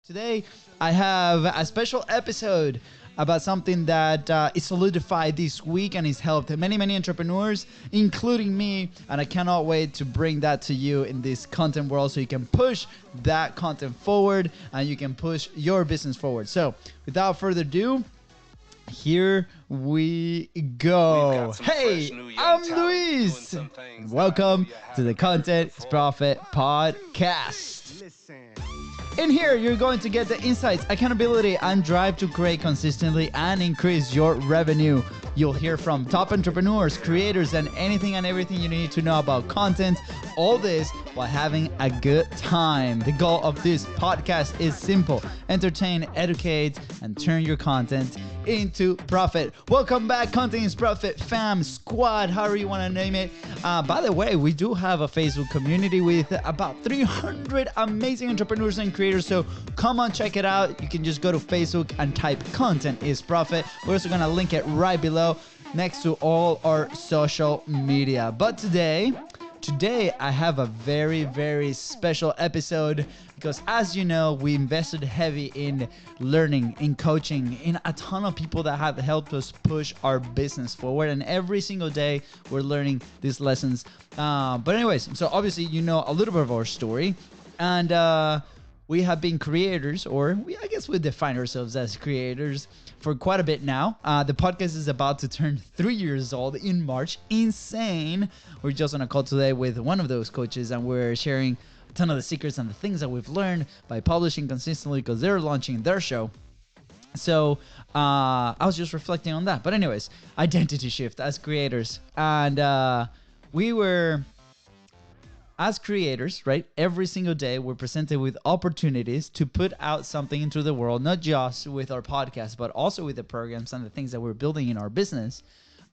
Today, I have a special episode about something that is solidified this week and has helped many entrepreneurs, including me. And I cannot wait to bring that to you in this content world so you can push that content forward and you can push your business forward. So without further ado, here we go. Hey, I'm Luis. Welcome to the Content is Profit podcast. In here, you're going to get the insights, accountability, and drive to create consistently and increase your revenue. You'll hear from top entrepreneurs, creators, and anything and everything you need to know about content. All this while having a good time. The goal of this podcast is simple: entertain, educate, and turn your content into profit. Welcome back, Content is Profit fam, squad, however you want to name it. By the way, we do have a Facebook community with about 300 amazing entrepreneurs and creators, so come on, check it out. You can just go to Facebook and type Content is Profit. We're also going to link it right below next to all our social media. But today I have a very special episode because, as you know, we invested heavy in learning, in coaching, in a ton of people that have helped us push our business forward. And every single day we're learning these lessons. But anyways, so obviously you know a little bit of our story. And we have been creators, or I guess we define ourselves as creators for quite a bit now. The podcast is about to turn 3 years old in March. Insane. We're just on a call today with one of those coaches, and we're sharing a ton of the secrets and the things that we've learned by publishing consistently because they're launching their show. So I was just reflecting on that. But anyways, identity shift as creators. And we were... As creators, right, every single day we're presented with opportunities to put out something into the world, not just with our podcast, but also with the programs and the things that we're building in our business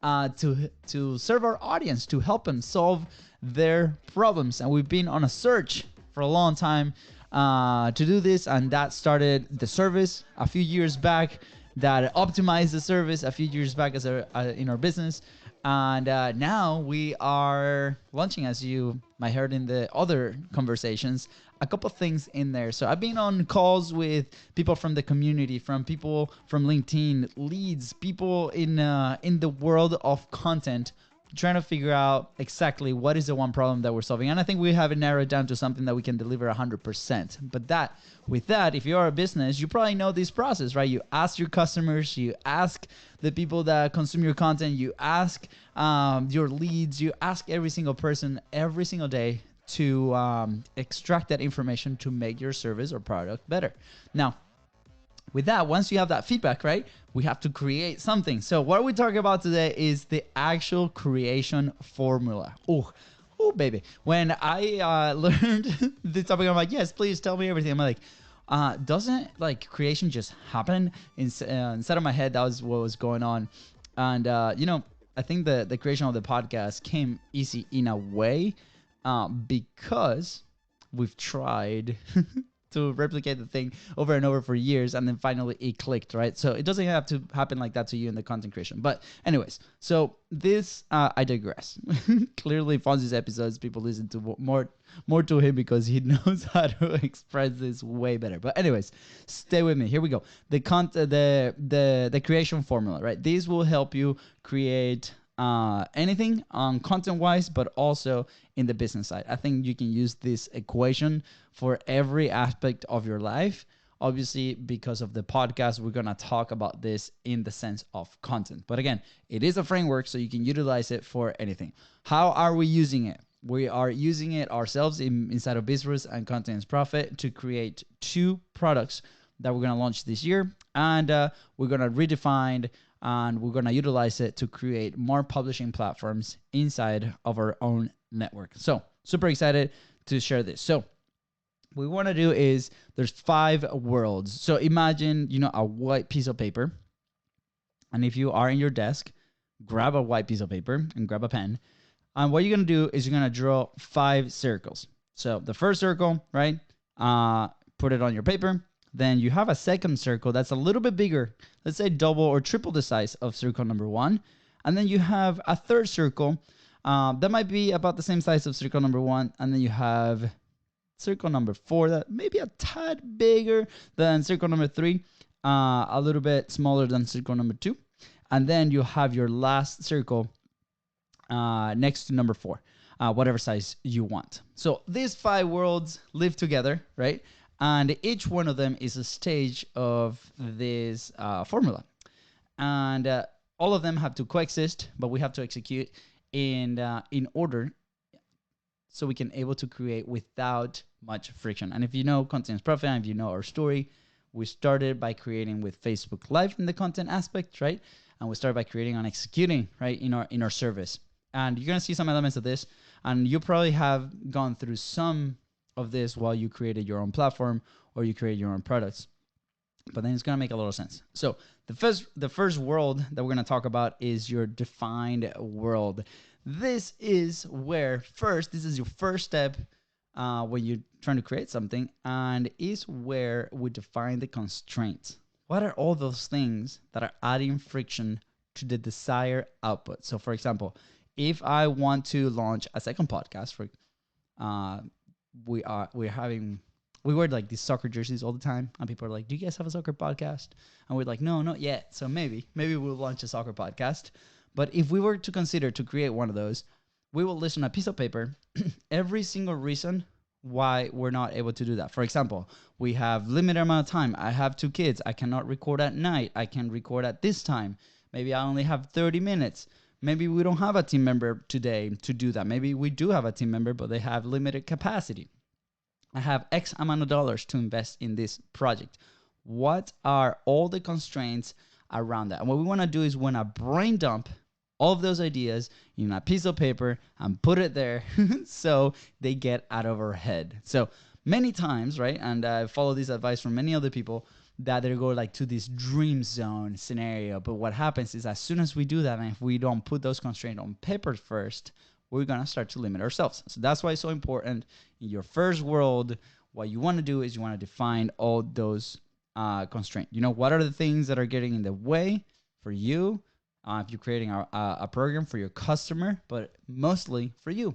to serve our audience, to help them solve their problems. And we've been on a search for a long time to do this, and that started the service a few years back, that optimized the service a few years back as in our business. And now we are launching, as you might heard in the other conversations, a couple of things in there. So I've been on calls with people from the community, from people from LinkedIn, leads, people in the world of content, trying to figure out exactly what is the one problem that we're solving. And I think we have it narrowed down to something that we can deliver 100%. But with that, if you're a business, you probably know this process, right? You ask your customers, you ask the people that consume your content, you ask your leads, you ask every single person every single day to extract that information to make your service or product better. Now, with that, once you have that feedback, right, we have to create something. So what we're talking about today is the actual creation formula. Oh, baby. When I learned the topic, I'm like, yes, please tell me everything. I'm like, doesn't like creation just happen? Inside of my head, that was what was going on. And, I think the creation of the podcast came easy in a way because we've tried to replicate the thing over and over for years, and then finally it clicked, right? So it doesn't have to happen like that to you in the content creation. But anyways, so this, I digress. Clearly, FONZI's episodes, people listen to more to him because he knows how to express this way better. But anyways, stay with me. Here we go. The creation formula, right? These will help you create anything on content wise, but also in the business side. I think you can use this equation for every aspect of your life. Obviously, because of the podcast, we're going to talk about this in the sense of content. But again, it is a framework, so you can utilize it for anything. How are we using it? We are using it ourselves inside of BIZBROS and Content is Profit to create 2 products that we're going to launch this year. And we're going to redefine and we're going to utilize it to create more publishing platforms inside of our own network. So super excited to share this. So what we want to do is there's 5 worlds. So imagine, a white piece of paper. And if you are in your desk, grab a white piece of paper and grab a pen. And what you're going to do is you're going to draw 5 circles. So the first circle, right? Put it on your paper. Then you have a second circle that's a little bit bigger. Let's say double or triple the size of circle number 1. And then you have a third circle that might be about the same size of circle number 1. And then you have circle number 4, that maybe a tad bigger than circle number 3, a little bit smaller than circle number 2. And then you have your last circle next to number 4, whatever size you want. So these 5 worlds live together, right? And each one of them is a stage of this formula. And all of them have to coexist, but we have to execute in order so we can able to create without much friction. And if you know Content is Profit, and if you know our story, we started by creating with Facebook Live in the content aspect, right? And we started by creating and executing, right, in our service. And you're gonna see some elements of this, and you probably have gone through some of this while you created your own platform or you created your own products. But then it's gonna make a lot of sense. So the first world that we're gonna talk about is your defined world. This is where this is your first step when you're trying to create something, and is where we define the constraints. What are all those things that are adding friction to the desired output? So for example, if I want to launch a second podcast, we wear like these soccer jerseys all the time, and people are like, do you guys have a soccer podcast? And we're like, no, not yet. So maybe we'll launch a soccer podcast. But if we were to consider to create one of those, we will list on a piece of paper every single reason why we're not able to do that. For example, we have limited amount of time. I have 2 kids. I cannot record at night. I can record at this time. Maybe I only have 30 minutes. Maybe we don't have a team member today to do that. Maybe we do have a team member, but they have limited capacity. I have X amount of dollars to invest in this project. What are all the constraints around that? And what we want to do is we want to brain dump all of those ideas in a piece of paper and put it there so they get out of our head. So many times, right, and I follow this advice from many other people, that they go like to this dream zone scenario. But what happens is as soon as we do that, and if we don't put those constraints on paper first, we're going to start to limit ourselves. So that's why it's so important in your first world. What you want to do is you want to define all those constraints. You know, what are the things that are getting in the way for you if you're creating a program for your customer, but mostly for you,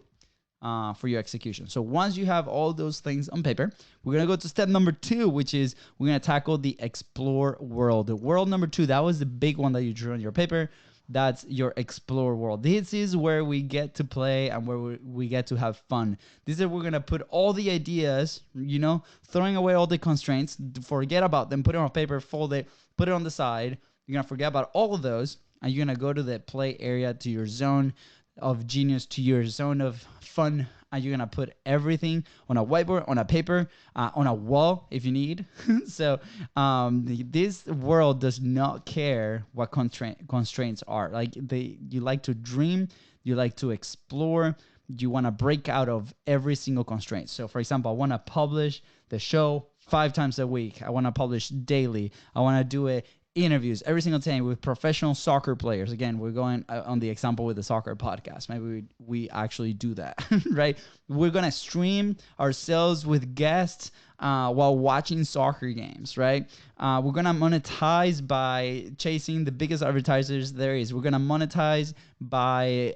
for your execution. So once you have all those things on paper, we're going to go to step number 2, which is we're going to tackle the explore world. The world number 2, that was the big one that you drew on your paper. That's your explore world. This is where we get to play and where we get to have fun. This is where we're going to put all the ideas, you know, throwing away all the constraints, forget about them, put it on paper, fold it, put it on the side. You're going to forget about all of those, and you're going to go to the play area, to your zone of genius, to your zone of fun, and you're going to put everything on a whiteboard, on a paper, on a wall if you need. So this world does not care what constraints are. Like you like to dream, you like to explore, you want to break out of every single constraint. So for example, I want to publish the show 5 times a week. I want to publish daily. I want to do it interviews every single time with professional soccer players. Again, we're going on the example with the soccer podcast. Maybe we actually do that, right? We're going to stream ourselves with guests while watching soccer games, right? We're going to monetize by chasing the biggest advertisers there is. We're going to monetize by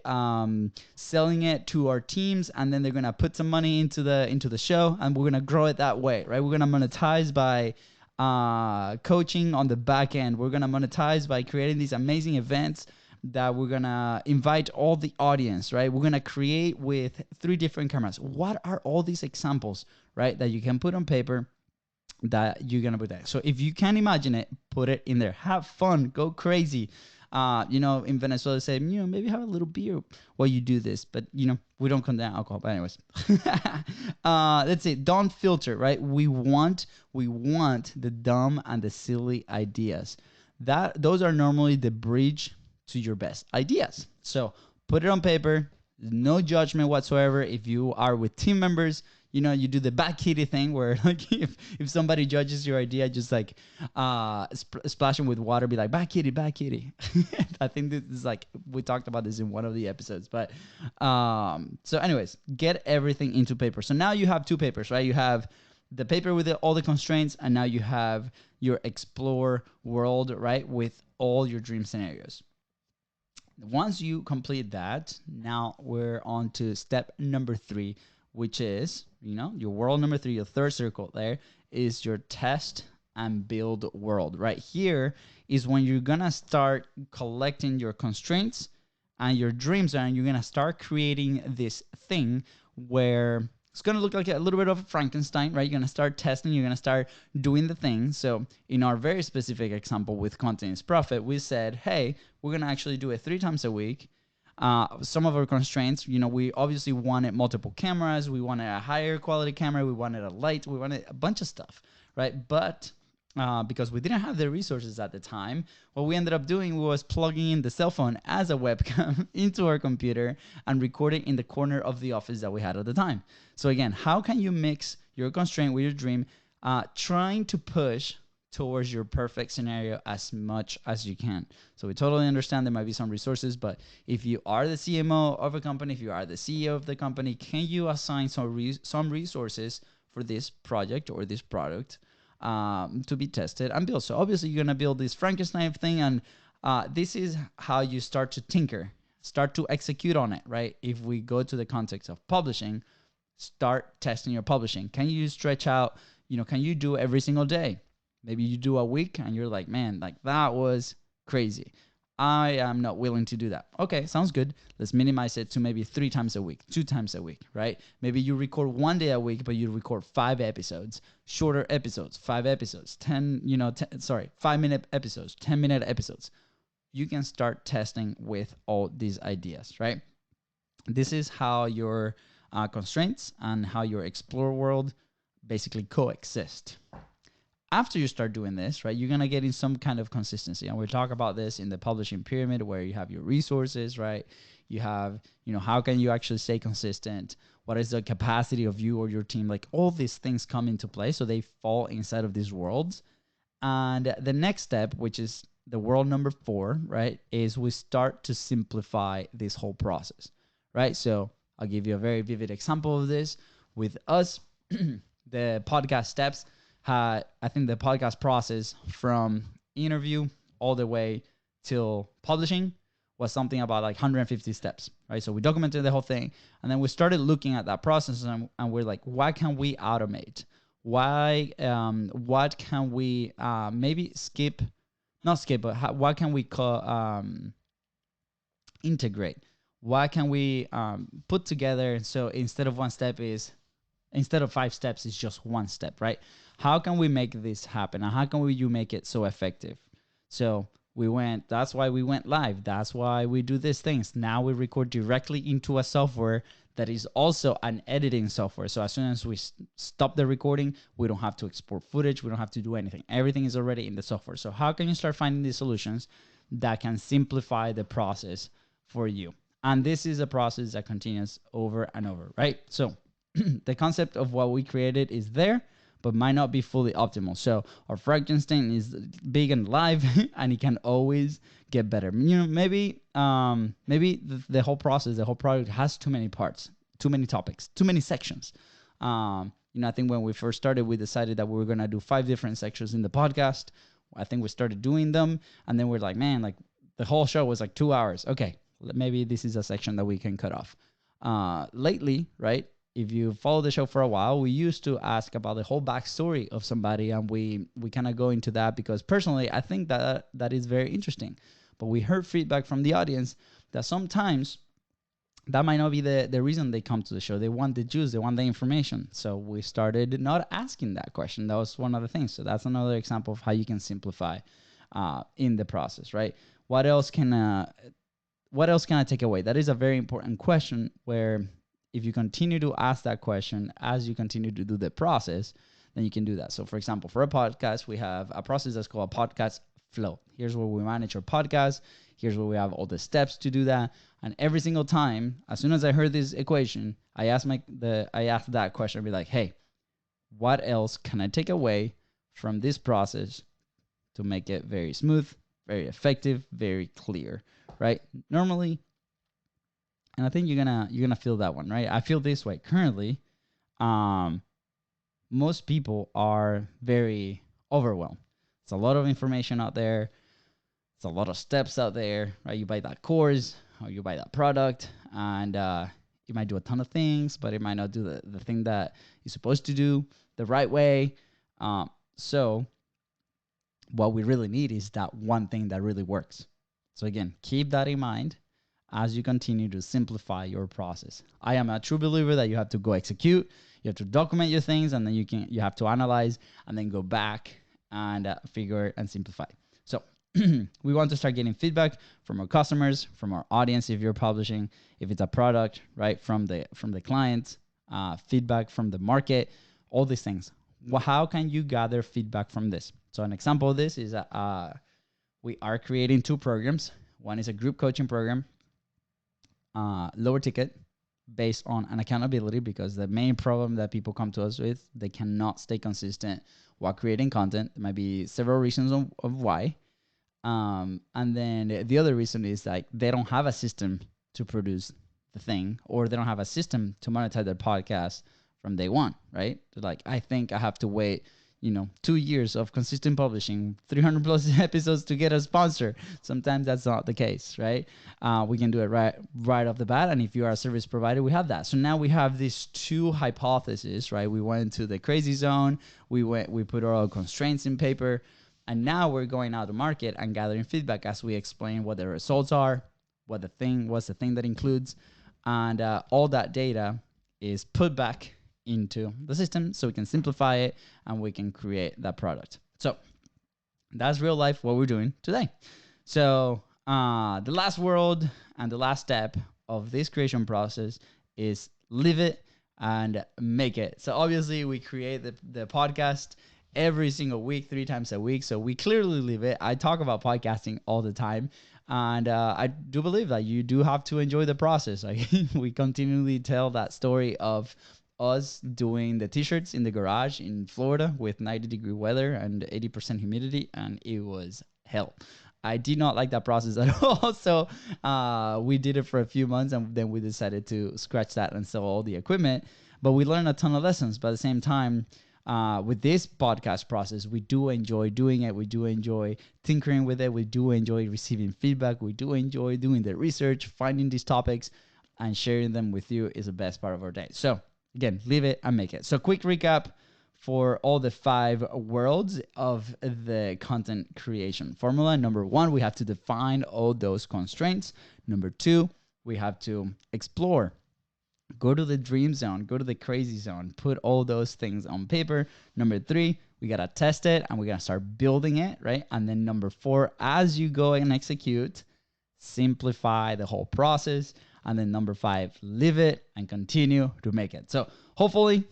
selling it to our teams, and then they're going to put some money into the show, and we're going to grow it that way, right? We're going to monetize by coaching on the back end. We're gonna monetize by creating these amazing events that we're gonna invite all the audience, right? We're gonna create with 3 different cameras. What are all these examples, right, that you can put on paper that you're gonna put there? So if you can imagine it, put it in there. Have fun, go crazy. You know, in Venezuela, say, you know, maybe have a little beer while you do this, but you know, we don't condemn alcohol. But anyways, that's it. Don't filter, right? We want the dumb and the silly ideas. Those are normally the bridge to your best ideas. So put it on paper. No judgment whatsoever. If you are with team members, you know, you do the bad kitty thing where like if somebody judges your idea, just like splash them with water, be like, bad kitty, bad kitty. I think this is like, we talked about this in one of the episodes. But so anyways, get everything into paper. So now you have 2 papers, right? You have the paper with all the constraints, and now you have your explore world, right, with all your dream scenarios. Once you complete that, now we're on to step number 3, which is, your world number 3, your third circle there is your test and build world. Right here is when you're gonna start collecting your constraints and your dreams, and you're gonna start creating this thing where it's gonna look like a little bit of Frankenstein, right? You're gonna start testing, you're gonna start doing the thing. So in our very specific example with Content is Profit, we said, hey, we're gonna actually do it 3 times a week. Some of our constraints, we obviously wanted multiple cameras, we wanted a higher quality camera, we wanted a light, we wanted a bunch of stuff, right? But because we didn't have the resources at the time, what we ended up doing was plugging in the cell phone as a webcam into our computer and recording in the corner of the office that we had at the time. So again, how can you mix your constraint with your dream, trying to push towards your perfect scenario as much as you can? So we totally understand there might be some resources, but if you are the CMO of a company, if you are the CEO of the company, can you assign some resources for this project or this product to be tested and built? So obviously you're going to build this Frankenstein thing, and this is how you start to tinker, start to execute on it, right? If we go to the context of publishing, start testing your publishing. Can you stretch out, can you do every single day? Maybe you do a week and you're like, man, like that was crazy. I am not willing to do that. Okay, sounds good. Let's minimize it to maybe 3 times a week, 2 times a week, right? Maybe you record 1 day a week, but you record 5 episodes, shorter episodes, 5 episodes, 5-minute episodes, 10-minute episodes. You can start testing with all these ideas, right? This is how your constraints and how your explore world basically coexist. After you start doing this, right, you're going to get in some kind of consistency. And we'll talk about this in the publishing pyramid, where you have your resources, right? You have, how can you actually stay consistent? What is the capacity of you or your team? Like all these things come into play. So they fall inside of these worlds. And the next step, which is the world number 4, right, is we start to simplify this whole process, right? So I'll give you a very vivid example of this. With us, the podcast steps, I think the podcast process from interview all the way till publishing was something about like 150 steps, right? So we documented the whole thing, and then we started looking at that process, and we're like, what can we automate? What can we maybe not skip, but what can we integrate? What can we put together? So instead of 5 steps, it's just 1 step, right? How can we make this happen? And how can you make it so effective? So that's why we went live. That's why we do these things. Now we record directly into a software that is also an editing software. So as soon as we stop the recording, we don't have to export footage. We don't have to do anything. Everything is already in the software. So how can you start finding these solutions that can simplify the process for you? And this is a process that continues over and over, right? So the concept of what we created is there, but might not be fully optimal. So our Frankenstein is big and live, and it can always get better. Maybe the whole process, the whole product has too many parts, too many topics, too many sections. I think when we first started, we decided that we were gonna do 5 different sections in the podcast. I think we started doing them, and then we're like, man, like the whole show was like 2 hours. Okay, maybe this is a section that we can cut off. Lately, right? If you follow the show for a while, we used to ask about the whole backstory of somebody, and we kind of go into that because personally, I think that is very interesting. But we heard feedback from the audience that sometimes that might not be the reason they come to the show. They want the juice, they want the information. So we started not asking that question. That was one of the things. So that's another example of how you can simplify in the process, right? What else can I take away? That is a very important question, where if you continue to ask that question as you continue to do the process, then you can do that. So for example, for a podcast, we have a process that's called a podcast flow. Here's where we manage our podcast. Here's where we have all the steps to do that. And every single time, as soon as I heard this equation, I asked that question, I'd be like, hey, what else can I take away from this process to make it very smooth, very effective, very clear, right? Normally, and I think you're gonna feel that one, right? I feel this way currently. Most people are very overwhelmed. It's a lot of information out there. It's a lot of steps out there, right? You buy that course or you buy that product, and It might do a ton of things, but it might not do the thing that you're supposed to do the right way. So what we really need is that one thing that really works. So again, keep that in mind as you continue to simplify your process. I am a true believer that you have to go execute, you have to document your things, and then you have to analyze and then go back and figure and simplify. So we want to start getting feedback from our customers, from our audience if you're publishing, if it's a product, right, from the clients, feedback from the market, all these things. Well, how can you gather feedback from this? So an example of this is we are creating 2 programs. One is a group coaching program, lower ticket, based on an accountability, because the main problem that people come to us with, they cannot stay consistent while creating content. There might be several reasons of why. And then the other reason is like they don't have a system to produce the thing, or they don't have a system to monetize their podcast from day one, right? They're like, I think I have to wait, 2 years of consistent publishing, 300 plus episodes to get a sponsor. Sometimes that's not the case, right? We can do it right off the bat. And if you are a service provider, we have that. So now we have these 2 hypotheses, right? We went to the crazy zone. We put our constraints in paper. And now we're going out to market and gathering feedback as we explain what the results are, what's the thing that includes, and all that data is put back into the system so we can simplify it and we can create that product. So that's real life what we're doing today. So the last word and the last step of this creation process is live it and make it. So obviously we create the podcast every single week, 3 times a week. So we clearly live it. I talk about podcasting all the time. And I do believe that you do have to enjoy the process. We continually tell that story of us doing the t-shirts in the garage in Florida with 90-degree weather and 80% humidity, and it was hell. I did not like that process at all. So we did it for a few months, and then we decided to scratch that and sell all the equipment. But we learned a ton of lessons. But at the same time, with this podcast process, we do enjoy doing it. We do enjoy tinkering with it. We do enjoy receiving feedback. We do enjoy doing the research, finding these topics, and sharing them with you is the best part of our day. So again, live it and make it. So quick recap for all the 5 worlds of the content creation formula. Number 1, we have to define all those constraints. Number 2, we have to explore. Go to the dream zone, go to the crazy zone, put all those things on paper. Number 3, we got to test it and we got to start building it, right? And then number 4, as you go and execute, simplify the whole process. And then number 5, live it and continue to make it. So hopefully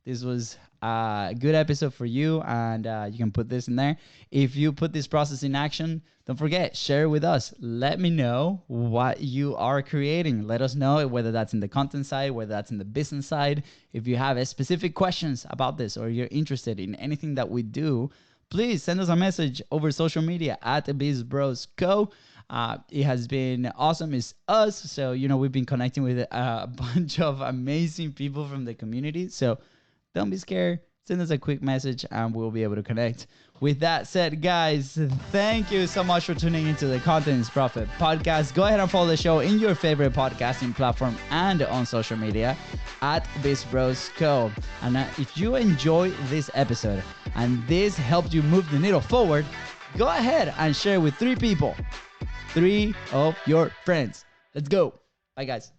this was a good episode for you, and you can put this in there. If you put this process in action, don't forget, share it with us. Let me know what you are creating. Let us know whether that's in the content side, whether that's in the business side. If you have specific questions about this or you're interested in anything that we do, please send us a message over social media at BIZBROS Co. It has been awesome. It's us. So, we've been connecting with a bunch of amazing people from the community. So don't be scared. Send us a quick message and we'll be able to connect. With that said, guys, thank you so much for tuning into the Content is Profit podcast. Go ahead and follow the show in your favorite podcasting platform and on social media at BIZBROS Co. And if you enjoy this episode and this helped you move the needle forward, go ahead and share with 3 people. 3 of your friends. Let's go. Bye, guys.